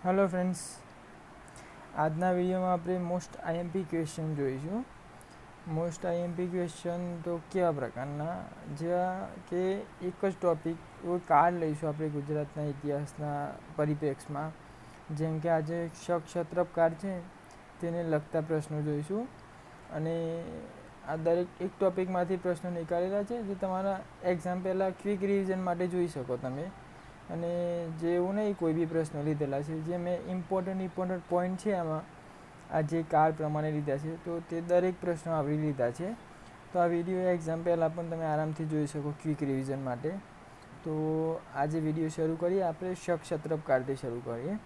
Hello friends, આજના વિડીયોમાં આપણે મોસ્ટ આઈએમપી ક્વેશ્ચન જોઈશું. મોસ્ટ આઈએમપી ક્વેશ્ચન તો કેવા પ્રકારના, જેવા કે એક જ ટૉપિક એવો કાર્ડ લઈશું આપણે ગુજરાતના ઇતિહાસના પરિપ્રેક્ષમાં. જેમ કે આજે ક્ષત્રપ કાર્ડ છે તેને લગતા પ્રશ્નો જોઈશું, અને આ દરેક એક ટૉપિકમાંથી પ્રશ્નો નીકાળેલા છે જે તમારા એક્ઝામ પહેલાં ક્વિક રિવિઝન માટે જોઈ શકો તમે. અને જે એવું નહીં કોઈ બી પ્રશ્નો લીધેલા છે, જે મેં ઇમ્પોર્ટન્ટ પોઈન્ટ છે આમાં આ જે કાર્ડ પ્રમાણે લીધા છે તો તે દરેક પ્રશ્નો આવરી લીધા છે. તો આ વિડીયો એક્ઝામ પહેલાં પણ તમે આરામથી જોઈ શકો ક્વિક રિવિઝન માટે. તો આજે વિડીયો શરૂ કરીએ આપણે ક્ષત્રપ કાર્ડથી શરૂ કરીએ,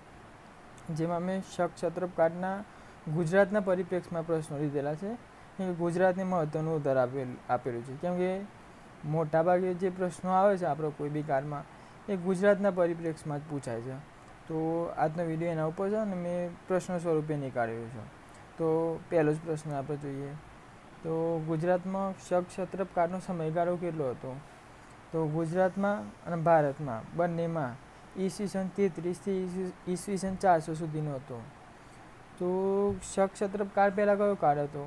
જેમાં મેં ક્ષત્રપ કાર્ડના ગુજરાતના પરિપ્રેક્ષમાં પ્રશ્નો લીધેલા છે. ગુજરાતને મહત્ત્વનું ઉત્તર આપેલું છે, કેમ કે મોટાભાગે જે પ્રશ્નો આવે છે આપણો કોઈ બી કાર્ડમાં એ ગુજરાતના પરિપ્રેક્ષમાં જ પૂછાય છે. તો આજનો વિડીયો એના ઉપર છે અને મેં પ્રશ્ન સ્વરૂપે નીકાળ્યો છે. તો પહેલો જ પ્રશ્ન આપણે જોઈએ તો ગુજરાતમાં ક્ષત્રપ કાર્ડનો સમયગાળો કેટલો હતો? તો ગુજરાતમાં અને ભારતમાં બંનેમાં ઈસવીસન 33થી ઈસવીસન 400 સુધીનો હતો. તો ક્ષત્રપ કાળ પહેલાં કયો કાળ હતો?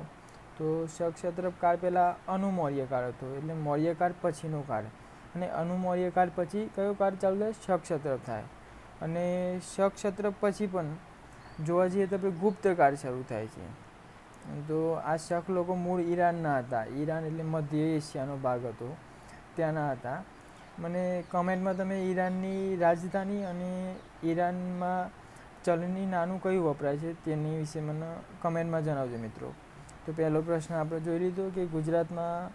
તો ક્ષત્રપ કાળ પહેલાં અનુમૌર્ય કાળ હતો, એટલે મૌર્ય કાળ પછીનો કાળ. અને અનુમૌર્ય કાળ પછી કયો કાળ ચાલુ થાય? ક્ષત્રપ થાય. અને ક્ષત્રપ પછી પણ જોવા જઈએ તો આપણે ગુપ્ત કાળ શરૂ થાય છે. તો આ શક લોકો મૂળ ઈરાનના હતા. ઈરાન એટલે મધ્ય એશિયાનો ભાગ હતો, ત્યાંના હતા. મને કમેન્ટમાં તમે ઈરાનની રાજધાની અને ઈરાનમાં ચલણી નાણું કયું વપરાય છે તેની વિશે મને કમેન્ટમાં જણાવજો મિત્રો. તો પહેલો પ્રશ્ન આપણે જોઈ લીધો કે ગુજરાતમાં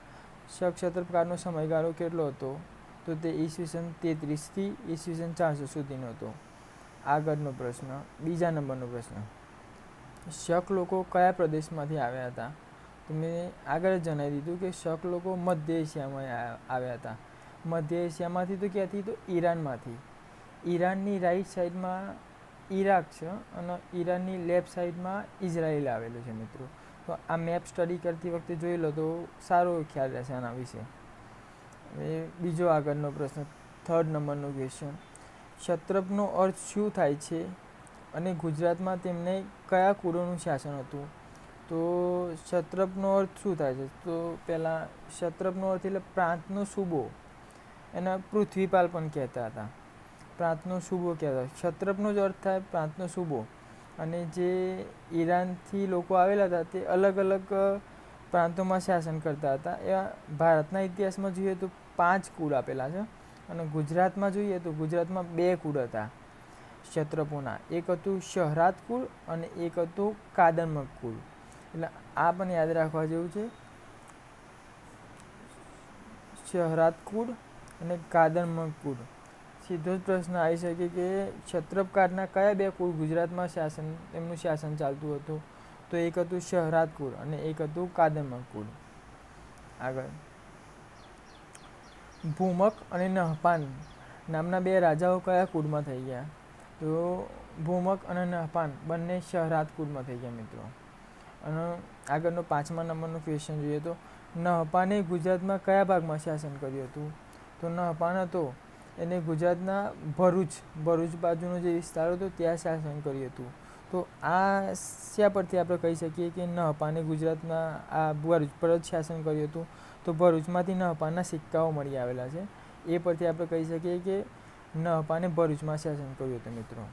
ક્ષત્રપ કાળનો સમયગાળો કેટલો હતો? તો તે ઈસવીસન 33થી ઈસવીસન 400 સુધીનો હતો. આગળનો પ્રશ્ન, બીજા નંબરનો પ્રશ્ન, શક લોકો કયા પ્રદેશમાંથી આવ્યા હતા? તો મેં આગળ જ જણાવી દીધું કે શક લોકો મધ્ય એશિયામાં આવ્યા હતા. મધ્ય એશિયામાંથી તો ક્યાંથી? તો ઈરાનમાંથી. ઈરાનની રાઈટ સાઈડમાં ઈરાક છે અને ઈરાનની લેફ્ટ સાઈડમાં ઇઝરાયલ આવેલું છે મિત્રો. તો આ મેપ સ્ટડી કરતી વખતે જોઈ લો તો સારો ખ્યાલ રહેશે આના વિશે. બીજો આગળનો પ્રશ્ન, થર્ડ નંબરનો ક્વેશ્ચન, ક્ષત્રપનો અર્થ શું થાય છે અને ગુજરાતમાં તેમને કયા કુળોનું શાસન હતું? તો ક્ષત્રપનો અર્થ શું થાય છે? તો પહેલાં ક્ષત્રપનો અર્થ એટલે પ્રાંતનો સૂબો, એના પૃથ્વીપાલ પણ કહેતા હતા. પ્રાંતનો સૂબો કહેતા. ક્ષત્રપનો જ અર્થ થાય પ્રાંતનો સૂબો. અને જે ઈરાનથી લોકો આવેલા હતા તે અલગ અલગ પ્રાંતોમાં શાસન કરતા હતા. એવા ભારતના ઇતિહાસમાં જોઈએ તો 5 કુળ આપેલા છે, અને ગુજરાતમાં જોઈએ તો ગુજરાતમાં 2 કુળ હતા ક્ષત્રપોના. એક હતું શહરાદ કુળ અને એક હતું કાદરમક કુળ. એટલે આ પણ યાદ રાખવા જેવું છે, શહરાદ કુળ અને કાદરમક કુળ. સીધો જ પ્રશ્ન આવી શકે કે ક્ષત્રપ કાળના કયા 2 કુળ ગુજરાતમાં એમનું શાસન ચાલતું હતું? તો એક હતું શહરાદ કુળ અને એક હતું કાદરમક કુળ. આગળ, ભૂમક અને નહપાન નામના 2 રાજાઓ કયા કુળમાં થઈ ગયા? તો ભૂમક અને નહપાન બંને શહરાદ કુળમાં થઈ ગયા મિત્રો. અને આગળનો 5મા નંબરનો ક્વેશ્ચન જોઈએ તો નહપાને ગુજરાતમાં કયા ભાગમાં શાસન કર્યું હતું? તો નહપાન હતો એને ગુજરાતના ભરૂચ બાજુનો જે વિસ્તાર હતો ત્યાં શાસન કર્યું હતું. તો આ શા પરથી આપણે કહી શકીએ કે નહપાને ગુજરાતમાં આ ભરૂચ પર જ શાસન કર્યું હતું? તો ભરૂચમાંથી નહપાનના સિક્કાઓ મળી આવેલા છે, એ પરથી આપણે કહી શકીએ કે નહપાને ભરૂચમાં શાસન કર્યું હતું મિત્રો.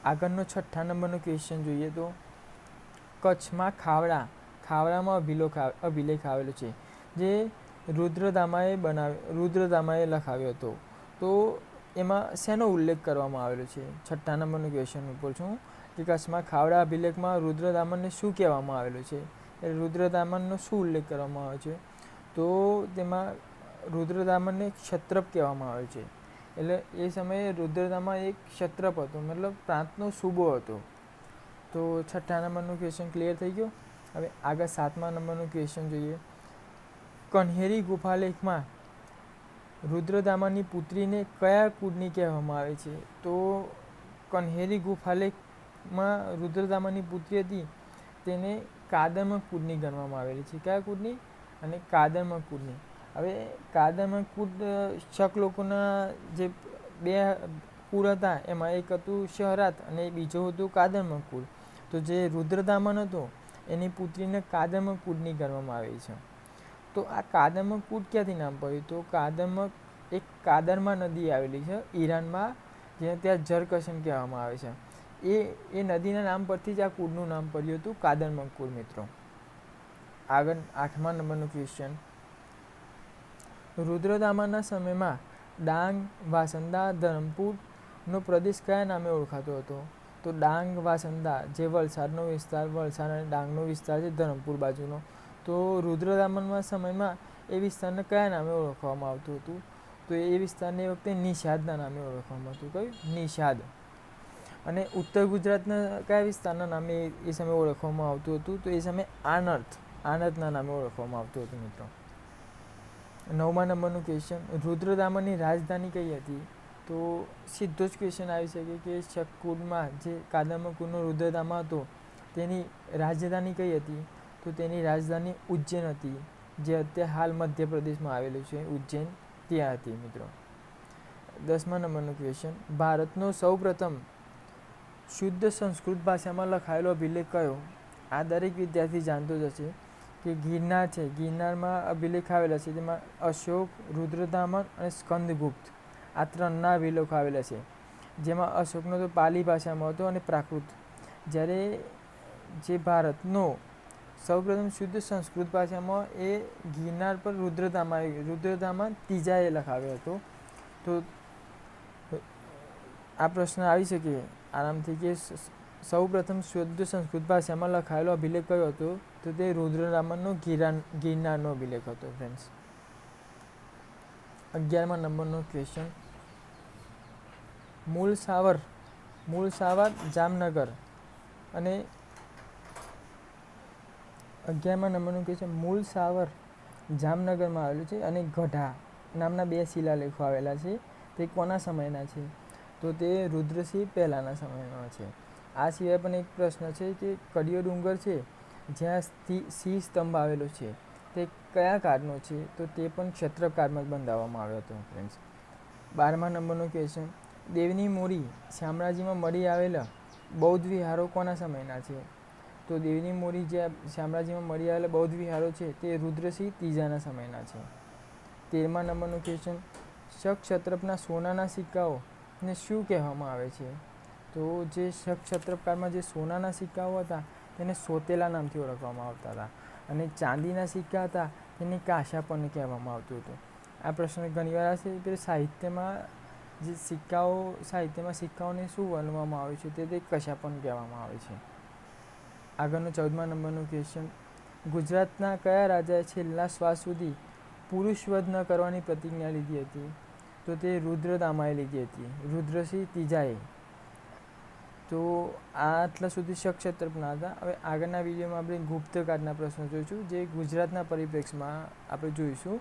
આગળનો 6થા નંબરનો ક્વેશ્ચન જોઈએ તો કચ્છમાં ખાવડામાં અભિલેખ આવેલો છે, જે રુદ્રદામાએ લખાવ્યો હતો. તો એમાં શેનો ઉલ્લેખ કરવામાં આવેલો છે? 6થા નંબરનો ક્વેશ્ચન ઉપર છું કે કચ્છમાં ખાવડા અભિલેખમાં રુદ્રદામનને શું કહેવામાં આવેલું છે? એટલે રુદ્રદામનનો શું ઉલ્લેખ કરવામાં આવે છે? તો તેમાં રુદ્રદામનને ક્ષત્રપ કહેવામાં આવે છે. એટલે એ સમયે રુદ્રદામન એક ક્ષત્રપ હતો, મતલબ પ્રાંતનો સૂબો હતો. તો 6થા નંબરનો ક્વેશ્ચન ક્લિયર થઈ ગયો. હવે આગળ 7મા નંબરનો ક્વેશ્ચન જોઈએ. કન્હેરી ગુફાલેખમાં રુદ્રદામનની પુત્રીને કયા કુળની કહેવામાં આવે છે? તો કન્હેરી ગુફાલેખમાં રુદ્રદામનની પુત્રી હતી તેને કાદરમક કુળની ગણવામાં આવેલી છે. કયા કુળની? અને કાદરમક કુળની. હવે કાદરમક કુળ શક લોકોના જે 2 કુળ હતા એમાં એક હતું શહરાત અને બીજું હતું કાદમ્બ કુળ. તો જે રુદ્રદામન હતો એની પુત્રીને કાદમ્બ કુળની ગણવામાં આવી છે. તો આ કાદમ્બ કુળ ક્યાંથી નામ પડ્યું? તો કાદમ્બ એક કાદરમાં નદી આવેલી છે ઈરાનમાં, જેને ત્યાં જરકશન કહેવામાં આવે છે. એ નદીના નામ પરથી જ આ કુળનું નામ પડ્યું હતું કાદમ્બ કુળ. મિત્રો આગળ 8મા નંબરનું ક્વેશ્ચન, રુદ્રદામનના સમયમાં ડાંગ, વાંસદા, ધરમપુરનો પ્રદેશ કયા નામે ઓળખાતો હતો? તો ડાંગ, વાંસદા જે વલસાડનો વિસ્તાર, વલસાડ અને ડાંગનો વિસ્તાર છે ધરમપુર બાજુનો, તો રુદ્રદામનના સમયમાં એ વિસ્તારને કયા નામે ઓળખવામાં આવતું હતું? તો એ વિસ્તારને એ વખતે નિષાદના નામે ઓળખવામાં આવતું. કયું? નિષાદ. અને ઉત્તર ગુજરાતના કયા વિસ્તારના નામે એ સમયે ઓળખવામાં આવતું હતું? તો એ સમયે આનર્તના નામે ઓળખવામાં આવતું હતું. મિત્રો 9મા નંબરનું ક્વેશ્ચન, રુદ્રદામનની રાજધાની કઈ હતી? તો સીધો જ ક્વેશ્ચન આવી શકે કે શકકુળમાં જે કાદમ્બ કુળનો રુદ્રદામન હતો તેની રાજધાની કઈ હતી? તો તેની રાજધાની ઉજ્જૈન હતી, જે અત્યારે હાલ મધ્યપ્રદેશમાં આવેલું છે ઉજ્જૈન, ત્યાં હતી. મિત્રો 10મા નંબરનું ક્વેશ્ચન, ભારતનો સૌપ્રથમ શુદ્ધ સંસ્કૃત ભાષામાં લખાયેલો અભિલેખ કયો? આ દરેક વિદ્યાર્થી જાણતો જ હશે કે ગિરનાર છે, ગિરનારમાં અભિલેખ આવેલા છે. તેમાં અશોક, રુદ્રદામન અને સ્કંદગુપ્ત આ 3ના અભિલેખ આવેલા છે. જેમાં અશોકનો તો પાલી ભાષામાં હતો અને પ્રાકૃત, જ્યારે જે ભારતનો સૌપ્રથમ શુદ્ધ સંસ્કૃત ભાષામાં એ ગિરનાર પર રુદ્રદામન ત્રીજાએ લખાવ્યો હતો. તો આ પ્રશ્ન આવી શકે આરામથી કે સૌપ્રથમ શુદ્ધ સંસ્કૃત ભાષામાં લખાયેલો અભિલેખ કયો હતો? તો તે રુદ્રદામનનો ગિરનારનો અભિલેખ હતો. ફ્રેન્ડ્સ 11મા નંબરનો ક્વેશ્ચન, મૂળસાવર જામનગર અને 11મા નંબરનું ક્વેશ્ચન, મૂળસાવર જામનગરમાં આવેલું છે અને ગઢા નામના 2 શિલાલેખો આવેલા છે. તે કોના સમયના છે? તો તે રુદ્રસિંહ પહેલાના સમયમાં છે. આ સિવાય પણ એક પ્રશ્ન છે કે કડિયો ડુંગર છે જ્યાં સિંહ સ્તંભ આવેલો છે તે કયા કાળનો છે? તો તે પણ ક્ષત્રકાળમાં બંધાવવામાં આવ્યો હતો. ફ્રેન્ડ્સ 12મા નંબરનો ક્વેશ્ચન, દેવની મોરી શામળાજીમાં મળી આવેલા બૌદ્ધ વિહારો કોના સમયના છે? તો દેવની મોરી જે શામળાજીમાં મળી આવેલા બૌદ્ધ વિહારો છે તે રુદ્રસિંહ ત્રીજાના સમયના છે. 13મા નંબરનું ક્વેશ્ચન, શક સોનાના સિક્કાઓને શું કહેવામાં આવે છે? તો જે શક જે સોનાના સિક્કાઓ હતા તેને સોતેલા નામથી ઓળખવામાં આવતા હતા અને ચાંદીના સિક્કા હતા તેને કાંસા પણ કહેવામાં આવતું હતું. આ પ્રશ્ન ઘણીવાર આવશે કે સાહિત્યમાં સિક્કાઓને શું વર્ણવવામાં આવે છે? તે કશા પણ કહેવામાં આવે છે. આગળનો 14મા નંબરનું ક્વેશ્ચન, ગુજરાતના કયા રાજાએ છેલ્લા શ્વાસ સુધી પુરુષ વધ ન કરવાની પ્રતિજ્ઞા લીધી હતી? તો તે રુદ્રદામાએ લીધી હતી, રુદ્રસિંહ ત્રીજાએ. તો આટલા સુધી શક હતા. હવે આગળના વિડીયોમાં આપણે ગુપ્તકાળના પ્રશ્નો જોઈશું, જે ગુજરાતના પરિપ્રેક્ષમાં આપણે જોઈશું.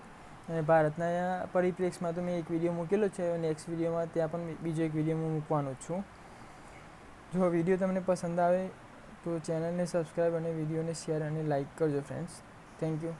અને ભારતના પરિપ્રેક્ષમાં તો મેં એક વિડીયો મૂકેલો છે. નેક્સ્ટ વિડીયોમાં ત્યાં પણ બીજો એક વિડીયો હું મૂકવાનો જ છું. જો વિડીયો તમને પસંદ આવે તો ચેનલને સબસ્ક્રાઈબ અને વિડીયોને શેર અને લાઇક કરજો. Friends, thank you.